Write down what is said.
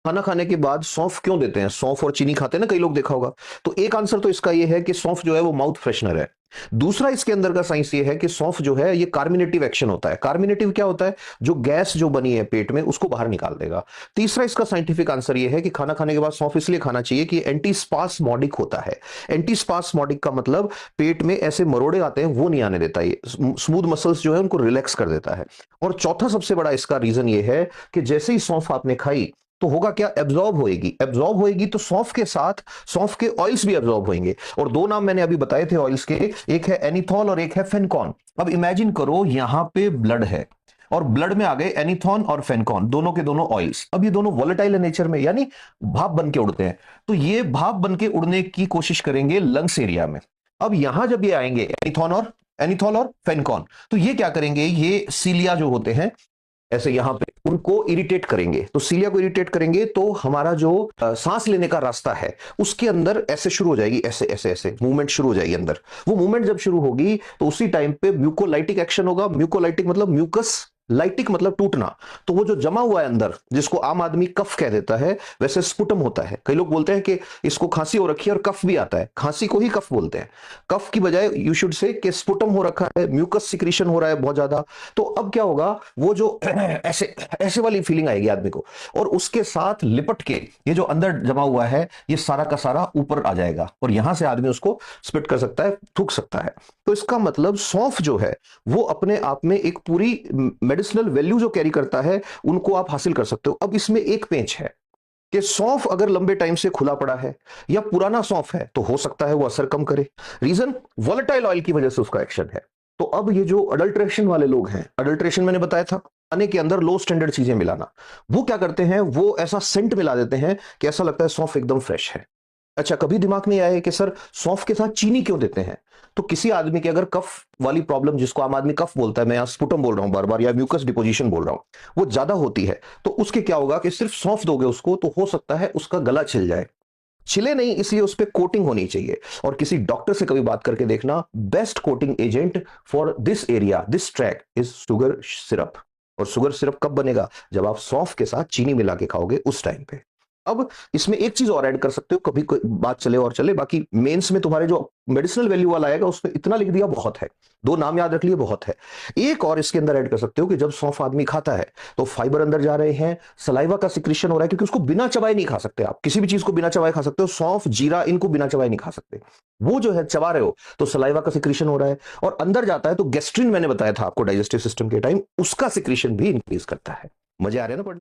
खाना खाने के बाद सौंफ क्यों देते हैं? सौंफ और चीनी खाते हैं ना, कई लोग देखा होगा। तो एक आंसर तो इसका ये है कि सौंफ जो है वो माउथ फ्रेशनर है। दूसरा इसके अंदर का साइंस ये है कि सौंफ जो है ये कार्मिनेटिव एक्शन होता है। कार्मिनेटिव क्या होता है? जो गैस जो बनी है पेट में उसको बाहर निकाल देगा। तीसरा इसका साइंटिफिक आंसर ये है कि खाना खाने के बाद सौंफ इसलिए खाना चाहिए कि एंटी स्पास्मोडिक होता है। एंटी स्पास्मोडिक का मतलब पेट में ऐसे मरोड़े आते हैं वो नहीं आने देता, ये स्मूथ मसल्स जो है उनको रिलैक्स कर देता है। और चौथा सबसे बड़ा इसका रीजन ये है कि जैसे ही सौंफ आपने खाई तो होगा क्या? एब्जॉर्ब होएगी। एब्जॉर्ब होएगी तो सौंफ के साथ सौंफ के ऑयल्स भी एब्जॉर्ब होंगे। और दो नाम मैंने अभी बताए थे ऑयल्स के, एक है एनीथॉल और एक है फेनकॉन। अब इमेजिन करो यहां पे ब्लड है और ब्लड में आ गए एनीथॉन और फेनकॉन, दोनों के दोनों ऑयल्स। अब ये दोनों वॉलेटाइल है नेचर में, यानी भाप बन के उड़ते हैं। तो ये भाप बन के उड़ने की कोशिश करेंगे लंग्स एरिया में। अब यहां जब ये आएंगे एनीथॉल और फेनकॉन, तो ये क्या करेंगे? ये सीलिया जो होते हैं ऐसे यहां पे उनको इरिटेट करेंगे। तो सीलिया को इरिटेट करेंगे तो हमारा जो सांस लेने का रास्ता है उसके अंदर ऐसे शुरू हो जाएगी, ऐसे ऐसे ऐसे मूवमेंट शुरू हो जाएगी अंदर। वो मूवमेंट जब शुरू होगी तो उसी टाइम पे म्यूकोलाइटिक एक्शन होगा। म्यूकोलाइटिक मतलब म्यूकस, लाइटिक मतलब टूटना। तो वो जो जमा हुआ है अंदर, जिसको आम आदमी कफ कह देता है, वैसे स्पुटम होता है। कई लोग बोलते हैं कि इसको खांसी हो रखी है और कफ भी आता है। खांसी को ही कफ बोलते हैं, कफ की बजाय यू शुड से कि स्पुटम हो रखा है, म्यूकस सिक्रीशन हो रहा है बहुत ज्यादा। तो अब क्या होगा? वो जो ऐसे ऐसे वाली फीलिंग आएगी आदमी को, और उसके साथ लिपट के ये जो अंदर जमा हुआ है ये सारा का सारा ऊपर आ जाएगा और यहां से आदमी उसको स्पिट कर सकता है, थूक सकता है। तो इसका मतलब सौंफ जो है वो अपने आप में एक पूरी मेडिसिनल वैल्यू जो कैरी करता है उनको आप हासिल कर सकते हो। अब इसमें एक पेंच है कि सौंफ अगर लंबे टाइम से खुला पड़ा है या पुराना सौंफ है तो हो सकता है वो असर कम करे। रीजन वॉलेटाइल ऑयल की वजह से उसका एक्शन है। तो अब ये जो अडल्ट्रेशन वाले लोग हैं, अडल्ट्रेशन मैंने बताया था खाने के अंदर लो स्टैंडर्ड चीजें मिलाना, वो क्या करते हैं? वो ऐसा सेंट मिला देते हैं कि ऐसा लगता है सौंफ एकदम फ्रेश है। अच्छा, कभी दिमाग में आया है कि सर सौंफ के साथ चीनी क्यों देते हैं? तो किसी आदमी के अगर कफ वाली प्रॉब्लम, जिसको आम आदमी कफ बोलता है, मैं यहां स्पुटम बोल रहा हूं बार बार, या म्यूकस डिपोजिशन बोल रहा हूं, वो ज्यादा होती है, तो उसके क्या होगा कि सिर्फ सौंफ दोगे उसको तो हो सकता है उसका गला छिल जाए। छिले नहीं, इसलिए उस पर कोटिंग होनी चाहिए। और किसी डॉक्टर से कभी बात करके देखना, best coating agent for this area, this track is sugar syrup. और शुगर सिरप कब बनेगा? जब आप सौंफ के साथ चीनी मिला के खाओगे उस टाइम पे। अब इसमें एक चीज और ऐड कर सकते हो, कभी कोई बात चले और चले, बाकी मेंस में तुम्हारे जो मेडिसिनल वैल्यू वाला आएगा उसमें इतना लिख दिया बहुत है, दो नाम याद रख लिए बहुत है। एक और इसके अंदर ऐड कर सकते हो कि जब सौंफ आदमी खाता है तो फाइबर अंदर जा रहे हैं, सलाइवा का सिक्रीशन हो रहा है, क्योंकि उसको बिना चबाए नहीं खा सकते आप। किसी भी चीज को बिना चबाए खा सकते हो, सौंफ जीरा इनको बिना चबाए नहीं खा सकते। वो जो है चबा रहे हो तो सलाइवा का सिक्रीशन हो रहा है और अंदर जाता है तो गैस्ट्रिन मैंने बताया था आपको डाइजेस्टिव सिस्टम के टाइम, उसका सिक्रीशन भी इंक्रीज करता है। मजे आ रहे हैं ना?